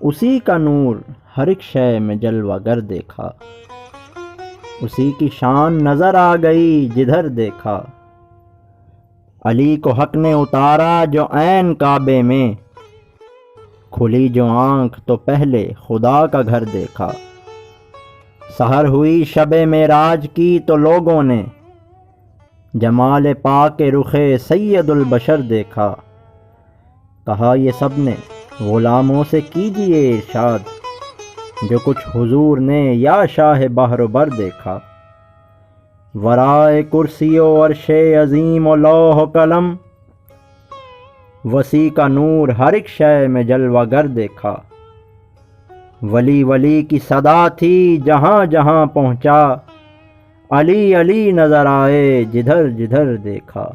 اسی کا نور ہر ایک شے میں جلوہ گر دیکھا، اسی کی شان نظر آ گئی جدھر دیکھا۔ علی کو حق نے اتارا جو عین کعبے میں، کھلی جو آنکھ تو پہلے خدا کا گھر دیکھا۔ سحر ہوئی شب معراج کی تو لوگوں نے جمال پاک رخ سید البشر دیکھا۔ کہا یہ سب نے غلاموں سے کیجئے ارشاد، جو کچھ حضور نے یا شاہ بحر و بر دیکھا۔ ورائے کرسی و عرش عظیم و لوح و قلم، وسیع کا نور ہر ایک شے میں جلوہ گر دیکھا۔ ولی ولی کی صدا تھی جہاں جہاں پہنچا، علی علی نظر آئے جدھر جدھر دیکھا۔